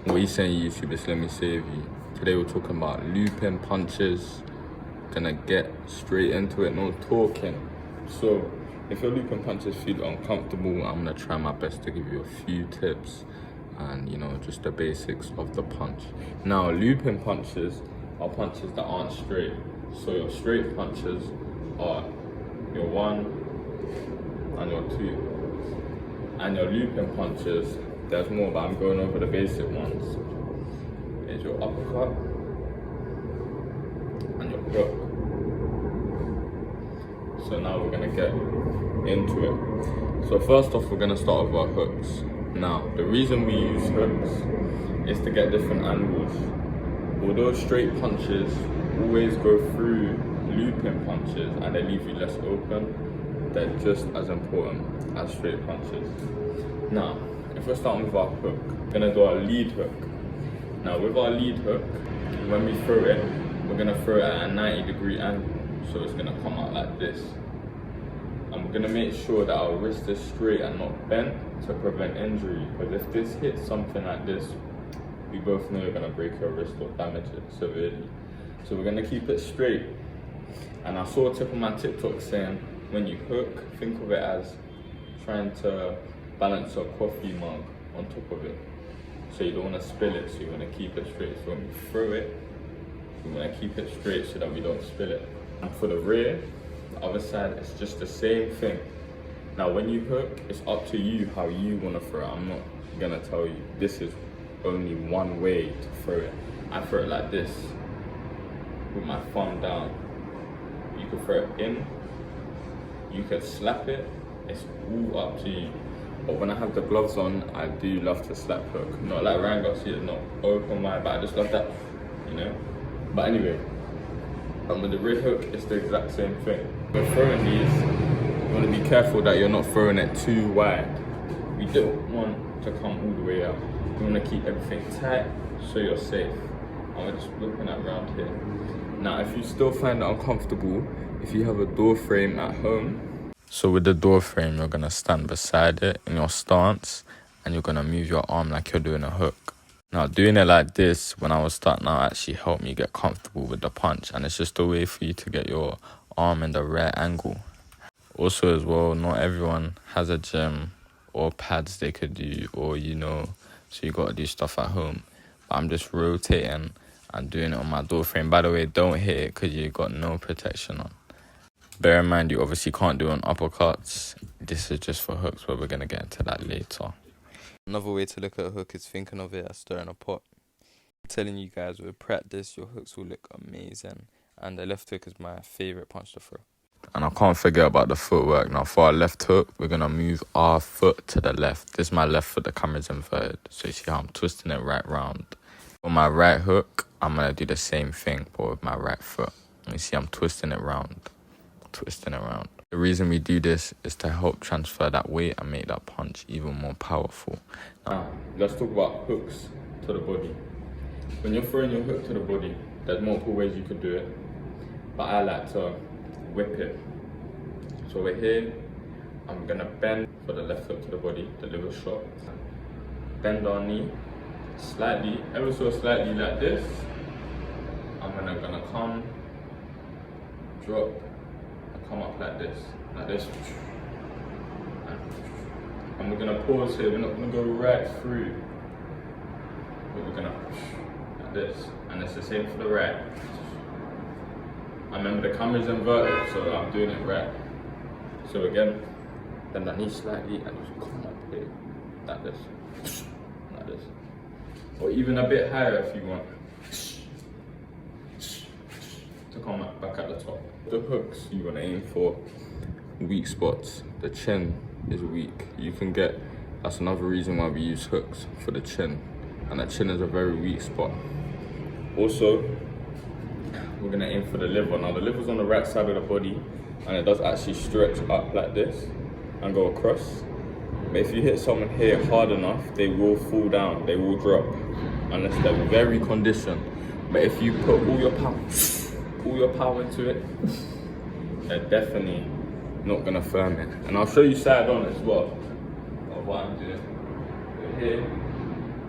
What are you saying, YouTube? It's Let Me Save You. Today we're talking about looping punches. Gonna get straight into it, no talking. So, if your looping punches feel uncomfortable, I'm gonna try my best to give you a few tips and, you know, just the basics of the punch. Now, looping punches are punches that aren't straight. So your straight punches are your 1 and your 2. And your looping punches, there's more, but I'm going over the basic ones. Is your uppercut and your hook. So now we're gonna get into it. So first off, we're gonna start with our hooks. Now, the reason we use hooks is to get different angles. Although straight punches always go through looping punches and they leave you less open, they're just as important as straight punches. Now, if we're starting with our hook, we're gonna do our lead hook. Now with our lead hook, when we throw it, we're gonna throw it at a 90-degree angle. So it's gonna come out like this. And we're gonna make sure that our wrist is straight and not bent to prevent injury. Because if this hits something like this, we both know you're gonna break your wrist or damage it severely. So we're gonna keep it straight. And I saw a tip on my TikTok saying, when you hook, think of it as trying to balance a coffee mug on top of it. So you don't wanna spill it, so you wanna keep it straight. So when we throw it, we wanna keep it straight so that we don't spill it. And for the rear, the other side, it's just the same thing. Now when you hook, it's up to you how you wanna throw it. I'm not gonna tell you, this is only one way to throw it. I throw it like this, with my thumb down. You can throw it in, you can slap it, it's all up to you. But when I have the gloves on, I do love to slap hook. Not like Ryan Garcia, not open wide, but I just love that, you know? But anyway, with the rear hook, it's the exact same thing. When throwing these, you want to be careful that you're not throwing it too wide. We don't want to come all the way out. You want to keep everything tight so you're safe. I'm just looking at around here. Now, if you still find it uncomfortable, if you have a door frame at home, so with the door frame, you're gonna stand beside it in your stance and you're gonna move your arm like you're doing a hook. Now, doing it like this when I was starting out actually helped me get comfortable with the punch, and it's just a way for you to get your arm in the right angle. Also as well, not everyone has a gym or pads they could do, or you know, so you gotta do stuff at home. But I'm just rotating and doing it on my door frame. By the way, don't hit it because you got no protection on. Bear in mind, you obviously can't do it on uppercuts. This is just for hooks, but we're going to get into that later. Another way to look at a hook is thinking of it as stirring a pot. I'm telling you guys, with practice, your hooks will look amazing. And the left hook is my favourite punch to throw. And I can't forget about the footwork. Now, for our left hook, we're going to move our foot to the left. This is my left foot, the camera's inverted. So you see how I'm twisting it right round. For my right hook, I'm going to do the same thing, but with my right foot. You see I'm twisting it round. Twisting around. The reason we do this is to help transfer that weight and make that punch even more powerful. Now, let's talk about hooks to the body. When you're throwing your hook to the body, there's multiple ways you could do it, but I like to whip it. So we're here, I'm gonna bend for the left hook to the body, deliver shot. Bend our knee, slightly, ever so slightly like this. I'm gonna come, drop, come up like this, and we're gonna pause here. We're not gonna go right through, but we're gonna like this, and it's the same for the right. And remember, the camera's inverted, so I'm doing it right. So again, bend that knee slightly and just come up here, like this, or even a bit higher if you want. To come back at the top. The hooks you want to aim for weak spots. The chin is weak. You can get, that's another reason why we use hooks, for the chin. And the chin is a very weak spot. Also, we're going to aim for the liver. Now the liver's on the right side of the body, and it does actually stretch up like this and go across. But if you hit someone here hard enough, they will fall down, they will drop, unless they're very conditioned. But if you put all your power into it, they're definitely not gonna firm it. And I'll show you side on as well of what I'm doing. Here,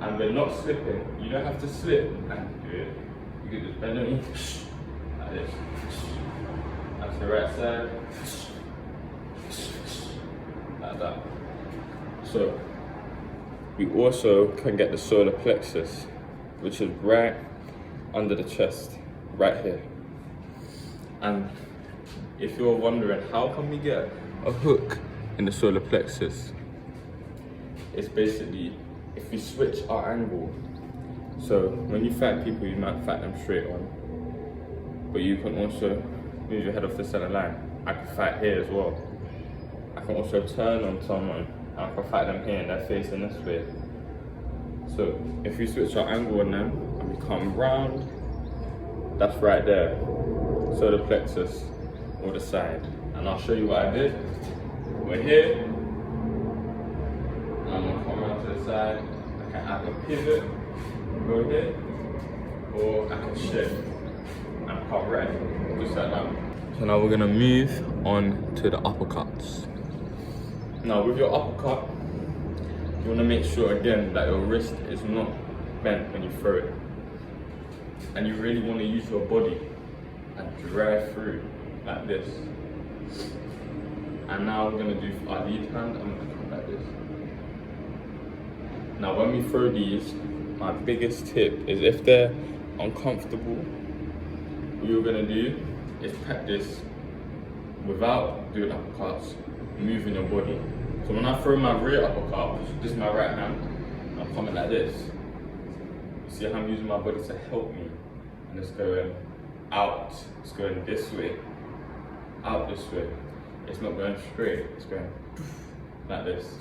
and we're not slipping. You don't have to slip and do it. You can just bend on it like this. That's the right side. Like that. So we also can get the solar plexus, which is right under the chest, right here. And if you're wondering how can we get a hook in the solar plexus, it's basically if we switch our angle. So when you fight people, you might fight them straight on, but you can also move your head off the center line. I can fight here as well. I can also turn on someone and I can fight them here and they're facing this way. So if we switch our angle on them and we come round, that's right there. Solar plexus or the side. And I'll show you what I did. We're here. I'm gonna come around to the side. I can either pivot, go here, or I can shift and come right, just like that. So now we're gonna move on to the uppercuts. Now with your uppercut, you wanna make sure again that your wrist is not bent when you throw it. And you really wanna use your body and drive through like this. And now we're gonna do our lead hand, I'm gonna come like this. Now when we throw these, my biggest tip is if they're uncomfortable, what you're gonna do is practice without doing uppercuts, moving your body. So when I throw my rear uppercut, this is my right hand, I'm coming like this. You see how I'm using my body to help me, and it's going out, it's going this way, out this way. It's not going straight, it's going like this.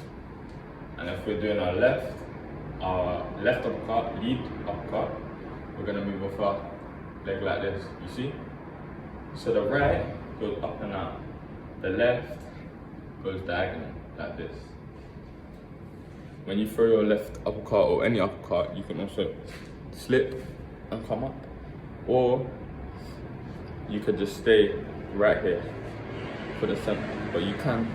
And if we're doing our left uppercut, lead uppercut, we're gonna move off our leg like this, you see? So the right goes up and out, the left goes diagonal, like this. When you throw your left uppercut or any uppercut, you can also slip and come up, or you could just stay right here for the center, but you can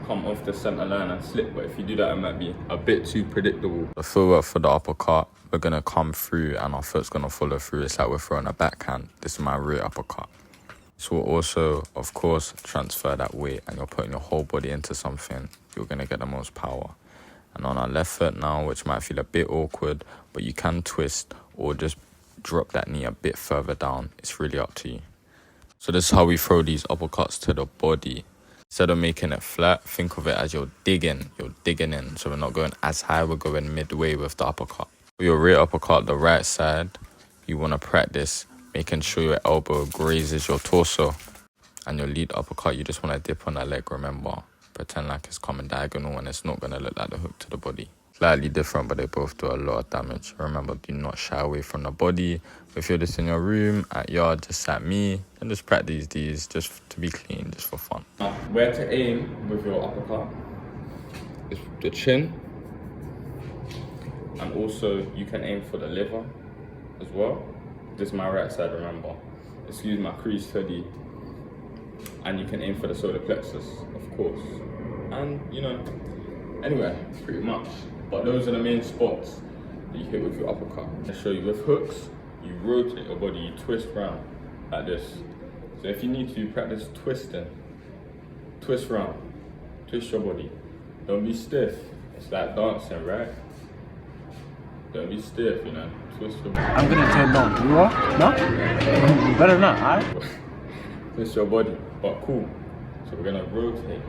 come off the center line and slip, but if you do that, it might be a bit too predictable. The footwork for the uppercut, we're gonna come through and our foot's gonna follow through. It's like we're throwing a backhand. This is my rear uppercut. So we'll also, of course, transfer that weight and you're putting your whole body into something, you're gonna get the most power. And on our left foot now, which might feel a bit awkward, but you can twist or just drop that knee a bit further down. It's really up to you. So this is how we throw these uppercuts to the body. Instead of making it flat, think of it as you're digging in. So we're not going as high, we're going midway with the uppercut. For your rear uppercut, the right side, you want to practice making sure your elbow grazes your torso. And your lead uppercut, you just want to dip on that leg, remember. Pretend like it's coming diagonal and it's not going to look like the hook to the body. Slightly different, but they both do a lot of damage. Remember, do not shy away from the body. If you're just in your room, at yard, just at me, and just practice these just to be clean, just for fun. Where to aim with your uppercut is the chin, and also you can aim for the liver as well. This is my right side, remember. Excuse my creased hoodie. And you can aim for the solar plexus, of course. And, you know, anyway, pretty much. But those are the main spots that you hit with your uppercut. I'll show you with hooks, you rotate your body, you twist round like this. So if you need to practice twisting, twist round, twist your body. Don't be stiff. It's like dancing, right? Don't be stiff, you know, twist your body. I'm gonna turn down. You are? No? You better not, alright? Twist your body, but cool. So we're gonna rotate.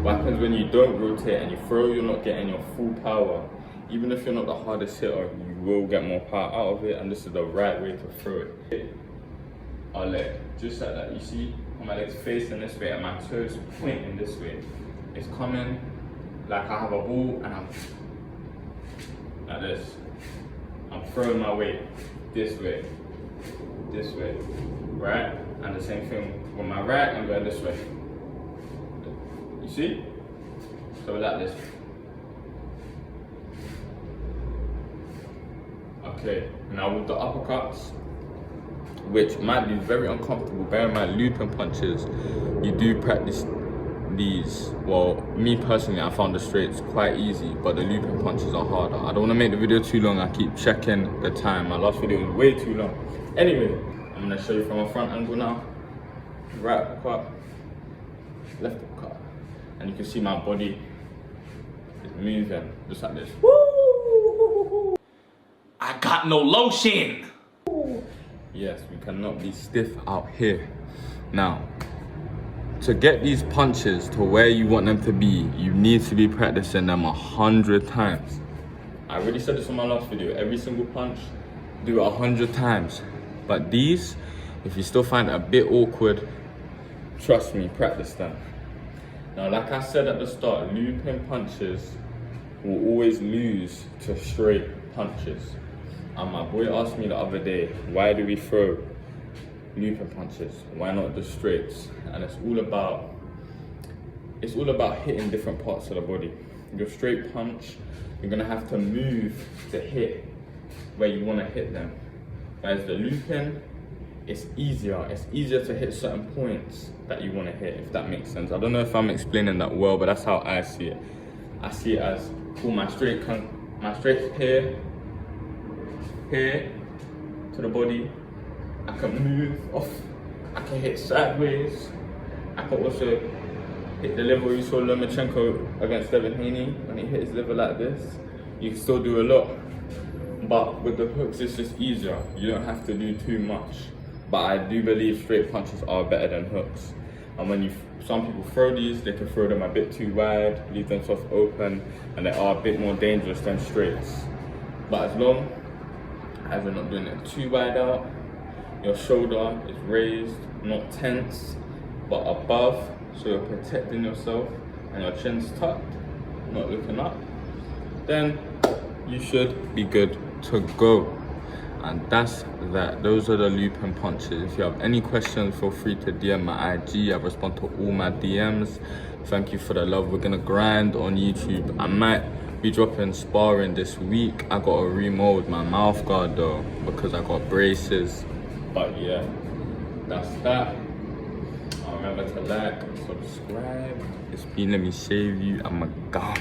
What happens when you don't rotate and you throw, you're not getting your full power. Even if you're not the hardest hitter, you will get more power out of it, and this is the right way to throw it. Our leg, just like that, you see? My leg's facing this way and my toes pointing this way. It's coming like I have a ball and I'm like this. I'm throwing my weight this way, right? And the same thing with my right, I'm going this way. You see? So like this. Okay, now with the uppercuts, which might be very uncomfortable, bear in mind looping punches, you do practice these, well, me personally, I found the straights quite easy, but the looping punches are harder. I don't want to make the video too long. I keep checking the time. My last video was way too long. Anyway, I'm gonna show you from a front angle now. Right uppercut, left uppercut, and you can see my body is moving just like this. Woo! I got no lotion. Yes, we cannot be stiff out here. Now, to get these punches to where you want them to be, you need to be practicing them 100 times. I already said this in my last video. Every single punch, do it 100 times. But these, if you still find it a bit awkward, trust me, practice them. Now, like I said at the start, looping punches will always lose to straight punches. And my boy asked me the other day, why do we throw looping punches? Why not the straights? And it's all about hitting different parts of the body. Your straight punch, you're gonna have to move to hit where you wanna hit them. Whereas the looping, it's easier to hit certain points that you wanna hit, if that makes sense. I don't know if I'm explaining that well, but that's how I see it. I see it as, pull my straight here to the body. I can move off, I can hit sideways. I can also hit the liver. You saw Lomachenko against Devin Haney, when he hit his liver like this. You can still do a lot, but with the hooks it's just easier. You don't have to do too much. But I do believe straight punches are better than hooks. And when some people throw these, they can throw them a bit too wide, leave themselves open, and they are a bit more dangerous than straights. But as long as you're not doing it too wide out, your shoulder is raised, not tense, but above, so you're protecting yourself, and your chin's tucked, not looking up, then you should be good to go. And that's that. Those are the looping punches. If you have any questions, feel free to DM my IG. I respond to all my DMs. Thank you for the love. We're gonna grind on YouTube. I might be dropping sparring this week. I gotta remold my mouth guard though, because I got braces. But yeah, that's that. Remember to like, subscribe. It's been Let Me Save You. I'm a god.